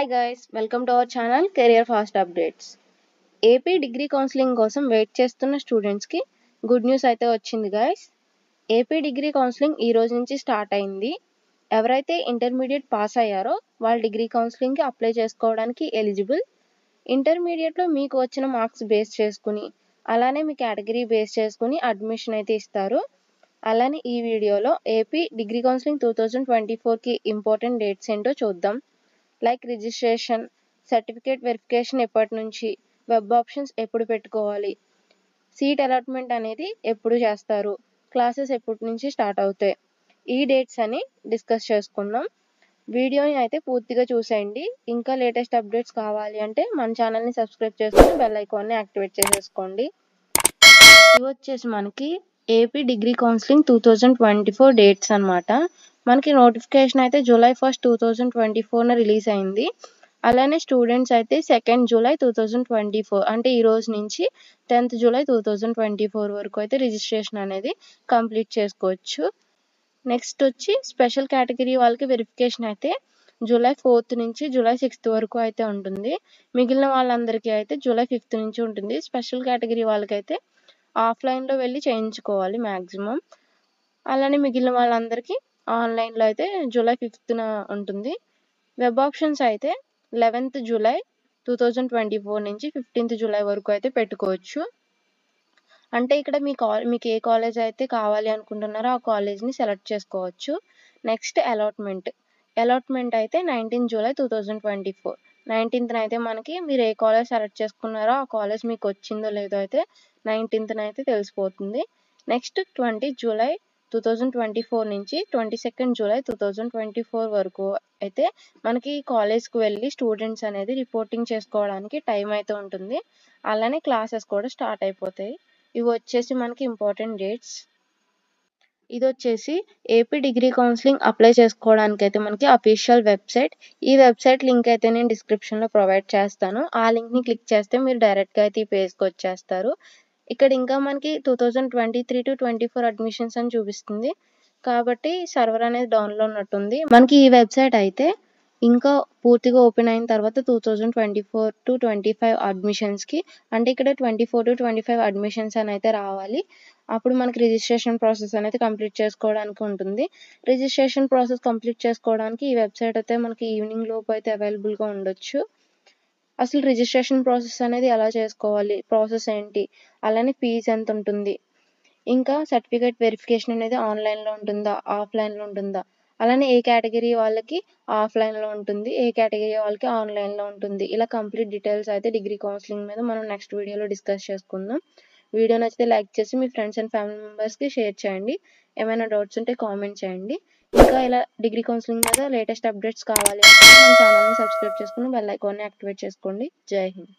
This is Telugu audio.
Hi guys, welcome to our channel career fast updates. AP degree counselling కోసం వెయిట్ చేస్తున్న స్టూడెంట్స్కి గుడ్ న్యూస్ అయితే వచ్చింది గైస్. ఏపీ డిగ్రీ కౌన్సిలింగ్ ఈ రోజు నుంచి స్టార్ట్ అయింది. ఎవరైతే ఇంటర్మీడియట్ పాస్ అయ్యారో వాళ్ళు డిగ్రీ కౌన్సిలింగ్కి అప్లై చేసుకోవడానికి ఎలిజిబుల్. ఇంటర్మీడియట్లో మీకు వచ్చిన మార్క్స్ బేస్ చేసుకుని అలానే మీ కేటగిరీ బేస్ చేసుకుని అడ్మిషన్ అయితే ఇస్తారు. అలానే ఈ వీడియోలో ఏపీ డిగ్రీ కౌన్సిలింగ్ 2024కి ఇంపార్టెంట్ డేట్స్ ఏంటో చూద్దాం. లైక్ రిజిస్ట్రేషన్, సర్టిఫికేట్ వెరిఫికేషన్ ఎప్పటి నుంచి, వెబ్ ఆప్షన్స్ ఎప్పుడు పెట్టుకోవాలి, సీట్ అలాట్మెంట్ అనేది ఎప్పుడు చేస్తారు, క్లాసెస్ ఎప్పటి నుంచి స్టార్ట్ అవుతాయి, ఈ డేట్స్ అని డిస్కస్ చేసుకుందాం. వీడియోని అయితే పూర్తిగా చూసేయండి. ఇంకా లేటెస్ట్ అప్డేట్స్ కావాలి అంటే మన ఛానల్ని సబ్స్క్రైబ్ చేసుకుని బెల్ ఐకాన్ని యాక్టివేట్ చేసేసుకోండి. ఇవి వచ్చేసి మనకి ఏపీ డిగ్రీ కౌన్సిలింగ్ 2024 డేట్స్ అనమాట. మనకి నోటిఫికేషన్ అయితే July 1, 2024 రిలీజ్ అయింది. అలానే స్టూడెంట్స్ అయితే 2 July 2024 అంటే ఈ రోజు నుంచి 10th July 2024 వరకు అయితే రిజిస్ట్రేషన్ అనేది కంప్లీట్ చేసుకోవచ్చు. నెక్స్ట్ వచ్చి స్పెషల్ కేటగిరీ వాళ్ళకి వెరిఫికేషన్ అయితే July 4 నుంచి July 6 వరకు అయితే ఉంటుంది. మిగిలిన వాళ్ళందరికీ అయితే July 5 నుంచి ఉంటుంది. స్పెషల్ కేటగిరీ వాళ్ళకైతే ఆఫ్లైన్లో వెళ్ళి చేయించుకోవాలి మ్యాక్సిమం. అలానే మిగిలిన వాళ్ళందరికీ ఆన్లైన్లో అయితే July 5 ఉంటుంది. వెబ్ ఆప్షన్స్ అయితే 11th July 2024 నుంచి 15th July వరకు అయితే పెట్టుకోవచ్చు. అంటే ఇక్కడ మీకు ఏ కాలేజ్ అయితే కావాలి అనుకుంటున్నారో ఆ కాలేజ్ని సెలెక్ట్ చేసుకోవచ్చు. నెక్స్ట్ అలాట్మెంట్ అయితే 19 July 2024. 19th అయితే మనకి మీరు ఏ కాలేజ్ సెలెక్ట్ చేసుకున్నారో ఆ కాలేజ్ మీకు వచ్చిందో లేదో అయితే 19th అయితే తెలిసిపోతుంది. నెక్స్ట్ 20 July 2024 నుంచి 22 July 2024 వరకు అయితే మనకి కాలేజ్కి వెళ్ళి స్టూడెంట్స్ అనేది రిపోర్టింగ్ చేసుకోవడానికి టైం అయితే ఉంటుంది. అలానే క్లాసెస్ కూడా స్టార్ట్ అయిపోతాయి. ఇవి వచ్చేసి మనకి ఇంపార్టెంట్ డేట్స్. ఇది వచ్చేసి ఏపీ డిగ్రీ కౌన్సిలింగ్ అప్లై చేసుకోవడానికి అయితే మనకి అఫీషియల్ వెబ్సైట్. ఈ వెబ్సైట్ లింక్ అయితే నేను డిస్క్రిప్షన్లో ప్రొవైడ్ చేస్తాను. ఆ లింక్ని క్లిక్ చేస్తే మీరు డైరెక్ట్గా అయితే ఈ పేజ్కి వచ్చేస్తారు. ఇక్కడ ఇంకా మనకి 2023 to 24 అడ్మిషన్స్ అని చూపిస్తుంది కాబట్టి సర్వర్ అనేది డౌన్లో ఉన్నట్టుంది. మనకి ఈ వెబ్సైట్ అయితే ఇంకా పూర్తిగా ఓపెన్ అయిన తర్వాత 2024 to 25 అడ్మిషన్స్కి అంటే ఇక్కడ 24 to 25 అడ్మిషన్స్ అని అయితే రావాలి. అప్పుడు మనకి రిజిస్ట్రేషన్ ప్రాసెస్ అనేది కంప్లీట్ చేసుకోవడానికి ఉంటుంది. రిజిస్ట్రేషన్ ప్రాసెస్ కంప్లీట్ చేసుకోవడానికి ఈ వెబ్సైట్ అయితే మనకి ఈవినింగ్ లోపు అయితే అవైలబుల్గా ఉండొచ్చు. అసలు రిజిస్ట్రేషన్ ప్రాసెస్ అనేది ఎలా చేసుకోవాలి, ప్రాసెస్ ఏంటి, అలానే ఫీజు ఎంత ఉంటుంది, ఇంకా సర్టిఫికేట్ వెరిఫికేషన్ అనేది ఆన్లైన్లో ఉంటుందా ఆఫ్లైన్లో ఉంటుందా, అలానే ఏ కేటగిరీ వాళ్ళకి ఆఫ్లైన్లో ఉంటుంది, ఏ కేటగిరీ వాళ్ళకి ఆన్లైన్లో ఉంటుంది, ఇలా కంప్లీట్ డీటెయిల్స్ అయితే డిగ్రీ కౌన్సిలింగ్ మీద మనం నెక్స్ట్ వీడియోలో డిస్కస్ చేసుకుందాం. వీడియో నచ్చితే లైక్ చేసి మీ ఫ్రెండ్స్ అండ్ ఫ్యామిలీ మెంబర్స్కి షేర్ చేయండి. ఏమైనా డౌట్స్ ఉంటే కామెంట్ చేయండి. ఇంకా ఇలా డిగ్రీ కౌన్సిలింగ్ మీద లేటెస్ట్ అప్డేట్స్ కావాలి అంటే మన ఛానల్ని సబ్స్క్రైబ్ చేసుకుని బెల్ ఐకాన్ని యాక్టివేట్ చేసుకోండి. జై హింద్.